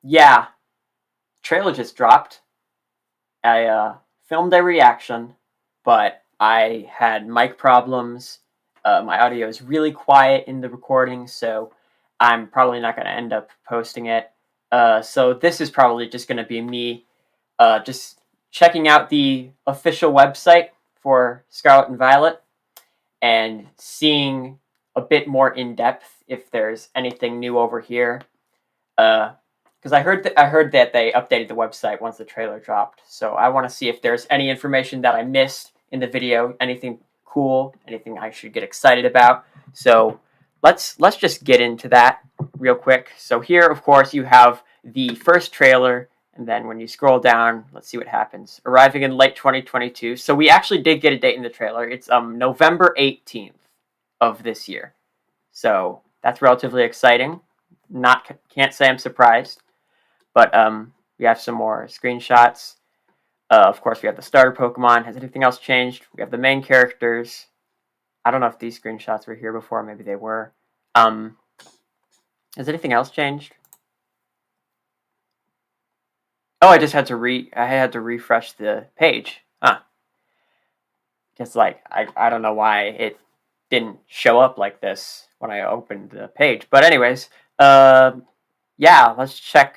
Yeah, trailer just dropped. I filmed a reaction, but I had mic problems. My audio is really quiet in the recording, so I'm probably not going to end up posting it. So this is probably just going to be me just checking out the official website for Scarlet and Violet and seeing a bit more in depth if there's anything new over here. Because I heard that they updated the website once the trailer dropped. So I want to see if there's any information that I missed in the video, anything cool, anything I should get excited about. So let's just get into that real quick. So here, of course, you have the first trailer, and then when you scroll down, let's see what happens. Arriving in late 2022. So we actually did get a date in the trailer. It's November 18th of this year. So that's relatively exciting. Not can't say I'm surprised. But we have some more screenshots. Of course, we have the starter Pokemon. Has anything else changed? We have the main characters. I don't know if these screenshots were here before. Maybe they were. Has anything else changed? Oh, I just had to I had to refresh the page. Huh. Just like I don't know why it didn't show up like this when I opened the page. But anyways, yeah, let's check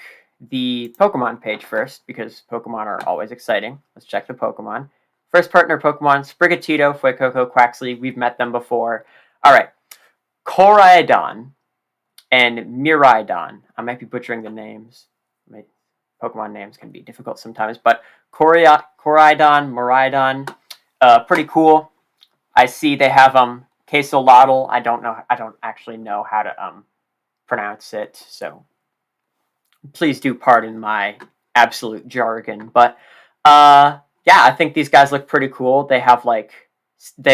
the Pokemon page first, because Pokemon are always exciting. Let's check the Pokemon. First partner Pokemon, Sprigatito, Fuecoco, Quaxly. We've met them before. Alright. Koraidon and Miraidon. I might be butchering the names. Pokemon names can be difficult sometimes, but Koraidon, Miraidon, pretty cool. I see they have Quesolotl. I don't actually know how to pronounce it, so please do pardon my absolute jargon. But yeah, I think these guys look pretty cool. They're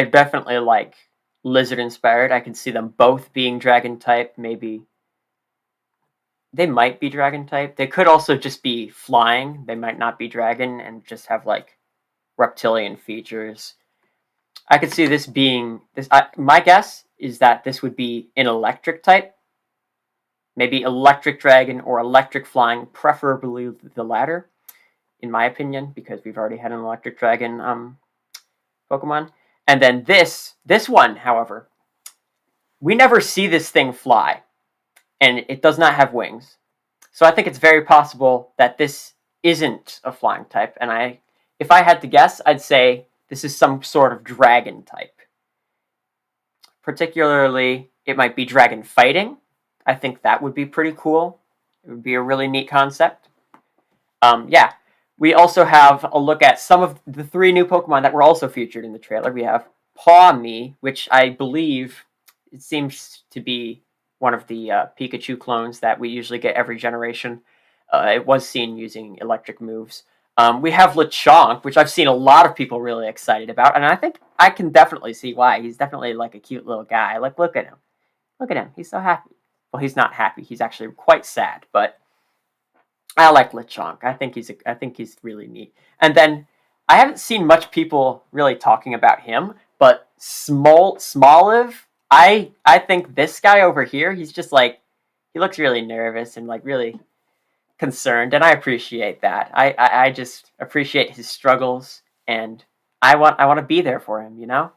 definitely like lizard inspired. I can see them both being dragon type. Maybe they might be dragon type. They could also just be flying. They might not be dragon and just have like reptilian features. I could see this being this. My guess is that this would be an electric type. Maybe electric dragon or electric flying, preferably the latter, in my opinion, because we've already had an electric dragon Pokemon. And then this one, however, we never see this thing fly, and it does not have wings. So I think it's very possible that this isn't a flying type, and if I had to guess, I'd say this is some sort of dragon type. Particularly, it might be dragon fighting. I think that would be pretty cool. It would be a really neat concept. Yeah. We also have a look at some of the 3 new Pokemon that were also featured in the trailer. We have Pawmi, which I believe it seems to be one of the Pikachu clones that we usually get every generation. It was seen using electric moves. We have Lechonk, which I've seen a lot of people really excited about, and I think I can definitely see why. He's definitely like a cute little guy. Like, look at him. Look at him. He's so happy. Well, he's not happy. He's actually quite sad, but I like Lechonk. I think he's really neat. And then I haven't seen much people really talking about him, but Smoliv, I think this guy over here, he's just like, he looks really nervous and like really concerned, and I appreciate that. I just appreciate his struggles, and I want to be there for him, you know?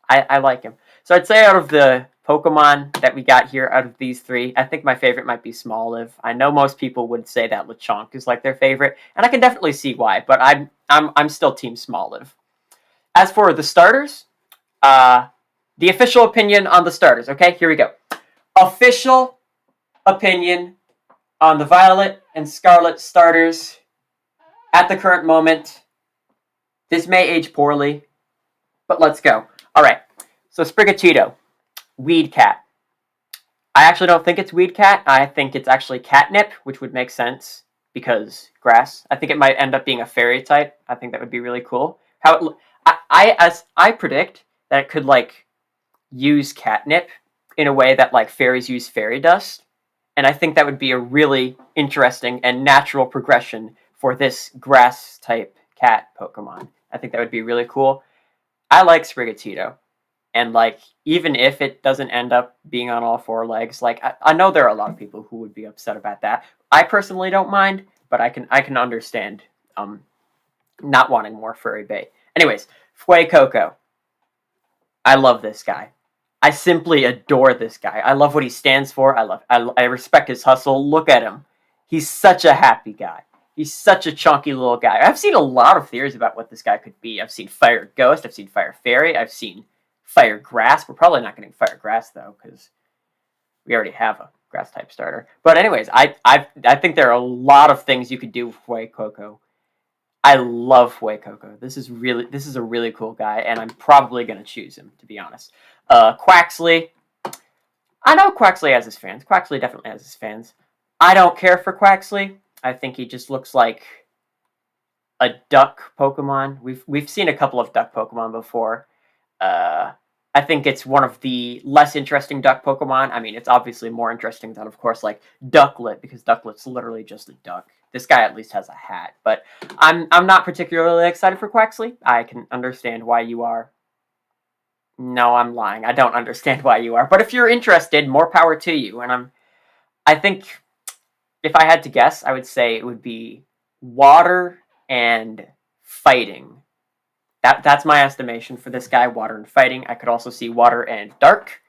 I like him. So I'd say out of the Pokemon that we got here, out of these 3, I think my favorite might be Smoliv. I know most people would say that Lechonk is like their favorite, and I can definitely see why, but I'm still Team Smoliv. As for the starters, the official opinion on the starters, okay? Here we go. Official opinion on the Violet and Scarlet starters at the current moment. This may age poorly, but let's go. All right, so Sprigatito, Weed Cat. I actually don't think it's Weed Cat. I think it's actually Catnip, which would make sense because grass. I think it might end up being a fairy type. I think that would be really cool. I predict that it could like use catnip in a way that like fairies use fairy dust, and I think that would be a really interesting and natural progression for this grass type cat Pokemon. I think that would be really cool. I like Sprigatito. And like, even if it doesn't end up being on all four legs, like I know there are a lot of people who would be upset about that. I personally don't mind, but I can understand not wanting more furry bait. Anyways, Fue Coco. I love this guy. I simply adore this guy. I love what he stands for. I respect his hustle. Look at him. He's such a happy guy. He's such a chunky little guy. I've seen a lot of theories about what this guy could be. I've seen Fire Ghost. I've seen Fire Fairy. I've seen Fire Grass. We're probably not getting Fire Grass though, because we already have a grass type starter. But anyways, I think there are a lot of things you could do with Fue Coco. I love Fue Coco. This is a really cool guy, and I'm probably gonna choose him, to be honest. Quaxley. I know Quaxley has his fans. Quaxley definitely has his fans. I don't care for Quaxley. I think he just looks like a duck Pokemon. We've seen a couple of duck Pokemon before. I think it's one of the less interesting duck Pokemon. I mean, it's obviously more interesting than, of course, like Ducklet, because Ducklet's literally just a duck. This guy at least has a hat, but I'm not particularly excited for Quaxley. I can understand why you are. No, I'm lying. I don't understand why you are. But if you're interested, more power to you. And I think if I had to guess, I would say it would be water and fighting. That's my estimation for this guy, water and fighting. I could also see water and dark.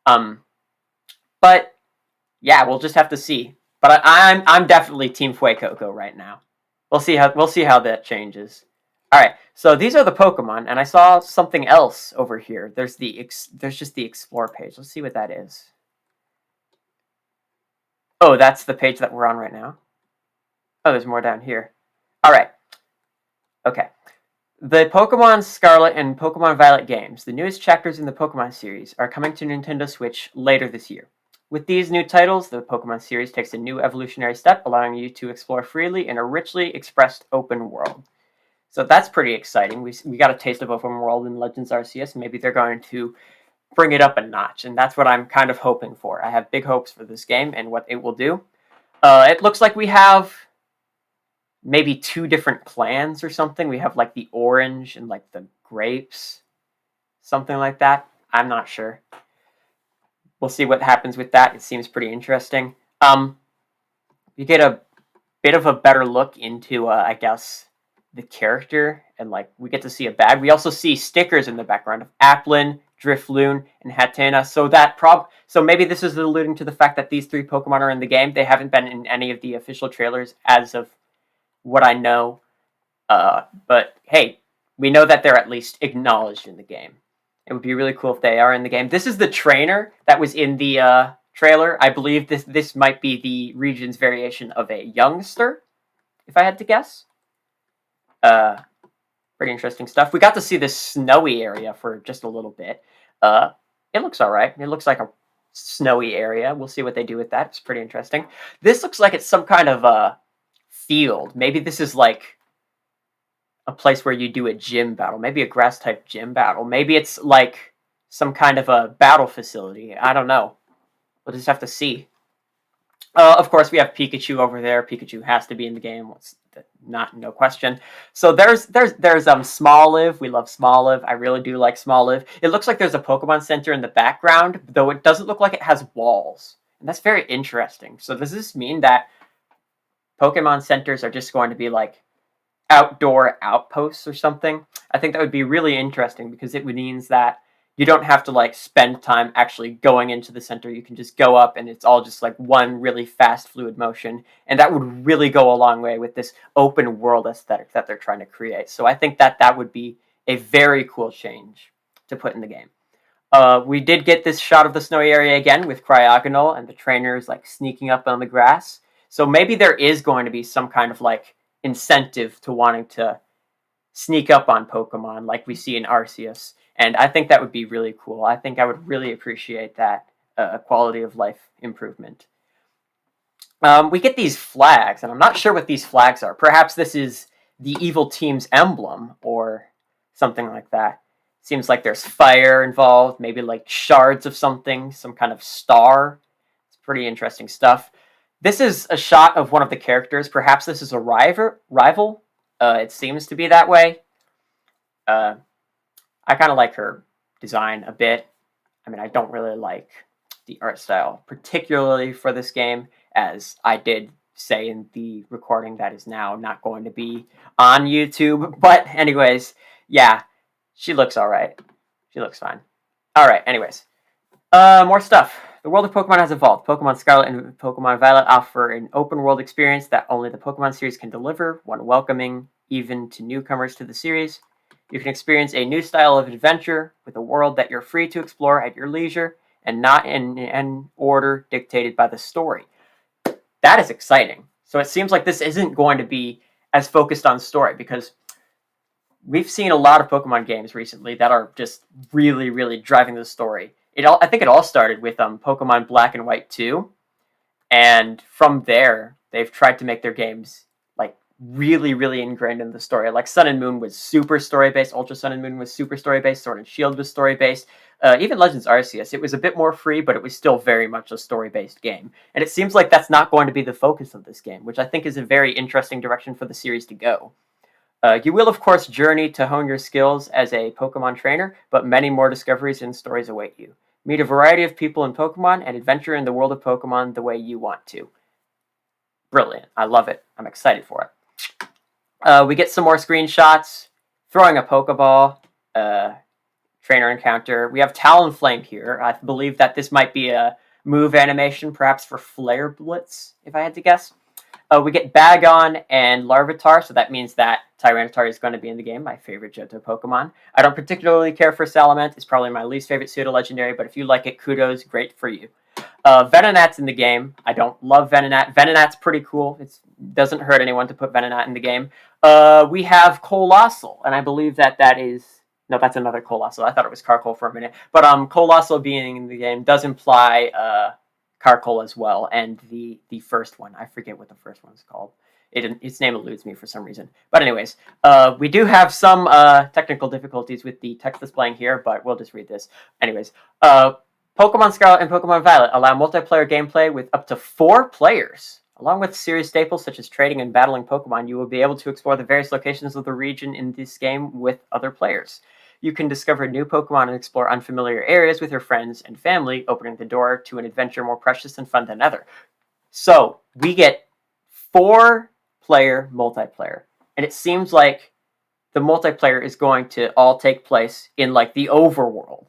But yeah, we'll just have to see. But I'm definitely Team Fue Coco right now. We'll see how that changes. All right, so these are the Pokemon, and I saw something else over here. There's just the Explore page. Let's see what that is. Oh, that's the page that we're on right now. Oh, there's more down here. All right. Okay. The Pokemon Scarlet and Pokemon Violet games, the newest chapters in the Pokemon series, are coming to Nintendo Switch later this year. With these new titles, the Pokemon series takes a new evolutionary step, allowing you to explore freely in a richly expressed open world. So that's pretty exciting. We got a taste of open world in Legends Arceus. Maybe they're going to bring it up a notch, and that's what I'm kind of hoping for. I have big hopes for this game and what it will do. It looks like we have maybe 2 different clans or something. We have like the orange and like the grapes, something like that. I'm not sure. We'll see what happens with that. It seems pretty interesting. You get a bit of a better look into, I guess, the character, and like we get to see a bag. We also see stickers in the background of Applin, Drifloon, and Hatena. So maybe this is alluding to the fact that these 3 Pokemon are in the game. They haven't been in any of the official trailers as of what I know. But hey, we know that they're at least acknowledged in the game. It would be really cool if they are in the game. This is the trainer that was in the trailer. I believe this might be the region's variation of a youngster, if I had to guess. Pretty interesting stuff. We got to see this snowy area for just a little bit. It looks all right. It looks like a snowy area. We'll see what they do with that. It's pretty interesting. This looks like it's some kind of field. Maybe this is like a place where you do a gym battle. Maybe a grass type gym battle. Maybe it's like some kind of a battle facility. I don't know. We'll just have to see. Of course, we have Pikachu over there. Pikachu has to be in the game. No question. So there's Smoliv. We love Smoliv. I really do like Smoliv. It looks like there's a Pokemon Center in the background, though it doesn't look like it has walls. And that's very interesting. So does this mean that Pokemon Centers are just going to be like outdoor outposts or something? I think that would be really interesting, because it means that you don't have to like spend time actually going into the center. You can just go up and it's all just like one really fast fluid motion, and that would really go a long way with this open world aesthetic that they're trying to create. So I think that would be a very cool change to put in the game. We did get this shot of the snowy area again with Cryogonal and the trainers like sneaking up on the grass. So maybe there is going to be some kind of like incentive to wanting to sneak up on Pokemon like we see in Arceus. And I think that would be really cool. I think I would really appreciate that quality of life improvement. We get these flags, and I'm not sure what these flags are. Perhaps this is the evil team's emblem or something like that. Seems like there's fire involved, maybe like shards of something, some kind of star. It's pretty interesting stuff. This is a shot of one of the characters. Perhaps this is a rival. It seems to be that way. I kind of like her design a bit. I mean, I don't really like the art style, particularly for this game, as I did say in the recording that is now not going to be on YouTube. But anyways, yeah, she looks all right. She looks fine. All right, anyways. More stuff. The world of Pokemon has evolved. Pokemon Scarlet and Pokemon Violet offer an open-world experience that only the Pokemon series can deliver, one welcoming even to newcomers to the series. You can experience a new style of adventure with a world that you're free to explore at your leisure and not in an order dictated by the story. That is exciting. So it seems like this isn't going to be as focused on story, because we've seen a lot of Pokemon games recently that are just really, really driving the story. I think it all started with Pokemon Black and White 2, and from there they've tried to make their games like really, really ingrained in the story. Like Sun and Moon was super story based, Ultra Sun and Moon was super story based, Sword and Shield was story based. Even Legends Arceus, it was a bit more free, but it was still very much a story based game. And it seems like that's not going to be the focus of this game, which I think is a very interesting direction for the series to go. You will, of course, journey to hone your skills as a Pokemon trainer, but many more discoveries and stories await you. Meet a variety of people in Pokemon and adventure in the world of Pokemon the way you want to. Brilliant. I love it. I'm excited for it. We get some more screenshots. Throwing a Pokeball. Trainer encounter. We have Talonflame here. I believe that this might be a move animation, perhaps for Flare Blitz, if I had to guess. We get Bagon and Larvitar, so that means that Tyranitar is going to be in the game, my favorite Johto Pokemon. I don't particularly care for Salamence. It's probably my least favorite pseudo-legendary, but if you like it, kudos, great for you. Venonat's in the game. I don't love Venonat. Venonat's pretty cool. It doesn't hurt anyone to put Venonat in the game. We have Coalossal, and I believe that is... No, that's another Coalossal. I thought it was Carkol for a minute. But Coalossal being in the game does imply... Carkol as well, and the first one. I forget what the first one's called. Its name eludes me for some reason. But anyways, we do have some technical difficulties with the text displaying here, but we'll just read this. Anyways, Pokemon Scarlet and Pokemon Violet allow multiplayer gameplay with up to 4 players. Along with series staples such as trading and battling Pokemon, you will be able to explore the various locations of the region in this game with other players. You can discover new Pokemon and explore unfamiliar areas with your friends and family, opening the door to an adventure more precious and fun than ever. So, we get 4-player multiplayer. And it seems like the multiplayer is going to all take place in, like, the overworld.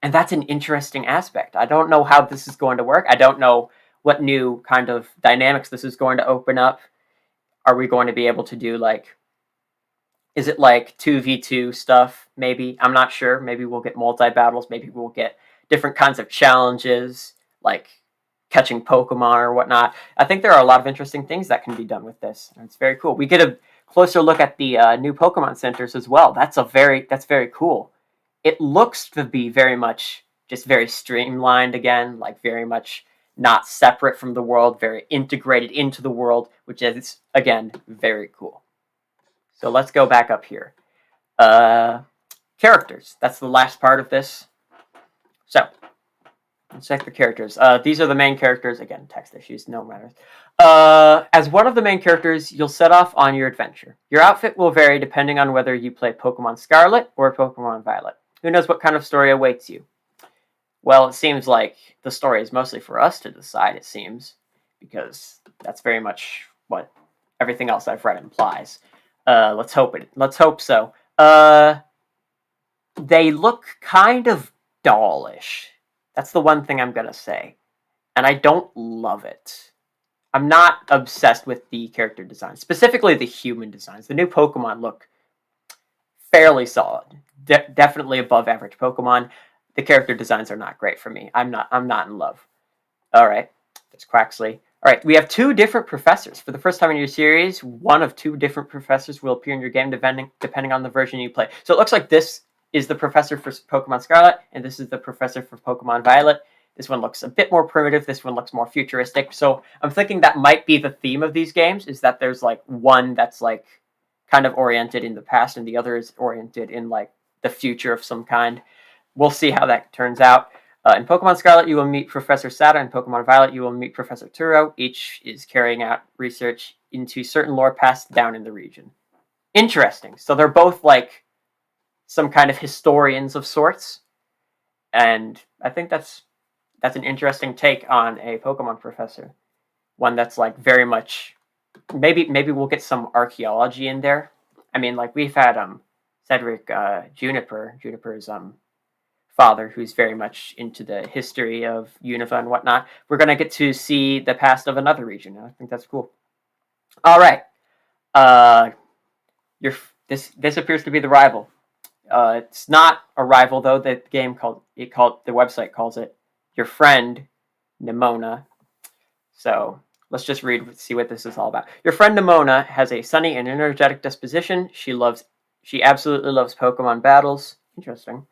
And that's an interesting aspect. I don't know how this is going to work. I don't know what new kind of dynamics this is going to open up. Are we going to be able to do, like... Is it like 2v2 stuff, maybe? I'm not sure. Maybe we'll get multi-battles. Maybe we'll get different kinds of challenges, like catching Pokemon or whatnot. I think there are a lot of interesting things that can be done with this. And it's very cool. We get a closer look at the new Pokemon centers as well. That's very cool. It looks to be very much just very streamlined again, like very much not separate from the world, very integrated into the world, which is, again, very cool. So let's go back up here. Characters. That's the last part of this. So, let's check the characters. These are the main characters. Again, text issues, no matter. As one of the main characters, you'll set off on your adventure. Your outfit will vary depending on whether you play Pokemon Scarlet or Pokemon Violet. Who knows what kind of story awaits you? Well, it seems like the story is mostly for us to decide, it seems. Because that's very much what everything else I've read implies. Let's hope so. They look kind of dollish. That's the one thing I'm gonna say. And I don't love it. I'm not obsessed with the character design, specifically the human designs. The new Pokemon look fairly solid. Definitely above average Pokemon. The character designs are not great for me. I'm not in love. Alright, there's Quaxley. Alright, we have 2 different professors. For the first time in your series, one of 2 different professors will appear in your game depending on the version you play. So it looks like this is the professor for Pokemon Scarlet, and this is the professor for Pokemon Violet. This one looks a bit more primitive, this one looks more futuristic. So I'm thinking that might be the theme of these games, is that there's like one that's like kind of oriented in the past and the other is oriented in like the future of some kind. We'll see how that turns out. In Pokemon Scarlet, you will meet Professor Sada. In Pokemon Violet, you will meet Professor Turo. Each is carrying out research into certain lore passed down in the region. Interesting. So they're both like some kind of historians of sorts. And I think that's an interesting take on a Pokemon professor. One that's like very much maybe we'll get some archaeology in there. I mean, like we've had Cedric Juniper's father, who's very much into the history of Unova and whatnot. We're gonna get to see the past of another region. I think that's cool. All right, this appears to be the rival. It's not a rival though. The website calls it your friend Nimona. So let's just see what this is all about. Your friend Nimona has a sunny and energetic disposition. She absolutely loves Pokemon battles. Interesting.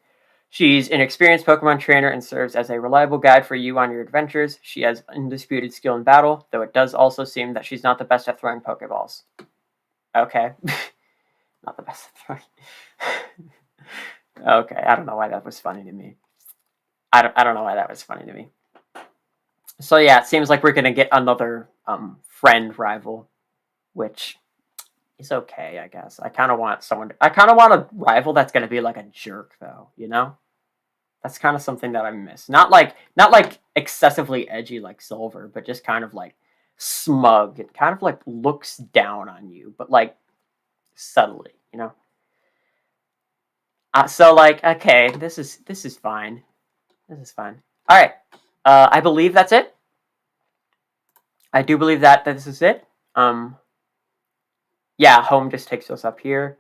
She's an experienced Pokemon trainer and serves as a reliable guide for you on your adventures. She has undisputed skill in battle, though it does also seem that she's not the best at throwing Pokeballs. Okay. Not the best at throwing. Okay, I don't know why that was funny to me. I don't know why that was funny to me. So yeah, it seems like we're gonna get another friend rival, which is okay, I guess. I kind of want a rival that's gonna be like a jerk, though. You know, that's kind of something that I miss. Not like excessively edgy like Silver, but just kind of like smug. It kind of like looks down on you, but like subtly, you know. So like, okay, this is fine. This is fine. All right. I believe that's it. I do believe that this is it. Yeah, home just takes us up here.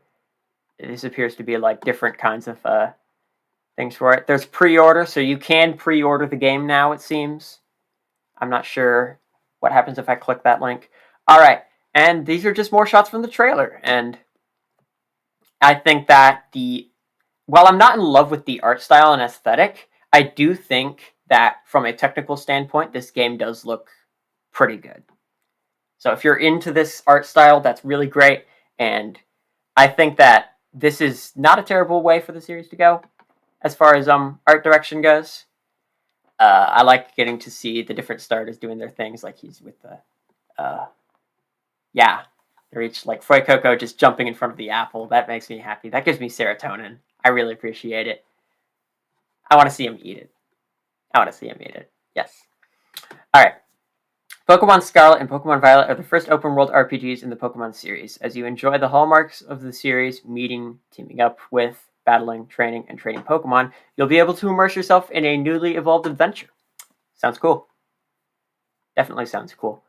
This appears to be like different kinds of things for it. There's pre-order, so you can pre-order the game now, it seems. I'm not sure what happens if I click that link. All right, and these are just more shots from the trailer. And I think that while I'm not in love with the art style and aesthetic, I do think that from a technical standpoint, this game does look pretty good. So if you're into this art style, that's really great. And I think that this is not a terrible way for the series to go as far as art direction goes. I like getting to see the different starters doing their things, like he's with the they're each like Fuecoco just jumping in front of the apple. That makes me happy. That gives me serotonin. I really appreciate it. I want to see him eat it. Yes. All right. Pokemon Scarlet and Pokemon Violet are the first open-world RPGs in the Pokemon series. As you enjoy the hallmarks of the series, meeting, teaming up with, battling, training, and trading Pokemon, you'll be able to immerse yourself in a newly evolved adventure. Sounds cool. Definitely sounds cool.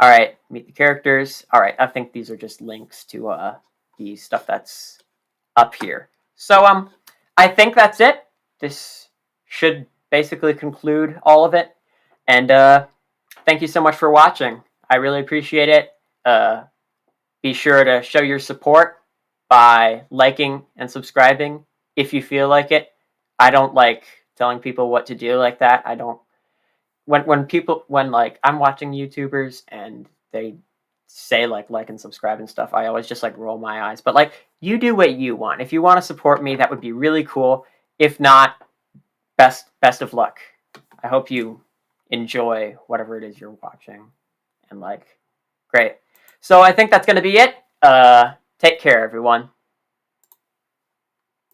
All right, meet the characters. All right, I think these are just links to the stuff that's up here. So I think that's it. This should basically conclude all of it. And thank you so much for watching. I really appreciate it. Be sure to show your support by liking and subscribing if you feel like it. I don't like telling people what to do like that. I don't. When like I'm watching YouTubers and they say like and subscribe and stuff, I always just like roll my eyes. But like, you do what you want. If you want to support me, that would be really cool. If not, best of luck. I hope you enjoy whatever it is you're watching. And like, great. So I think that's going to be it. Take care, everyone.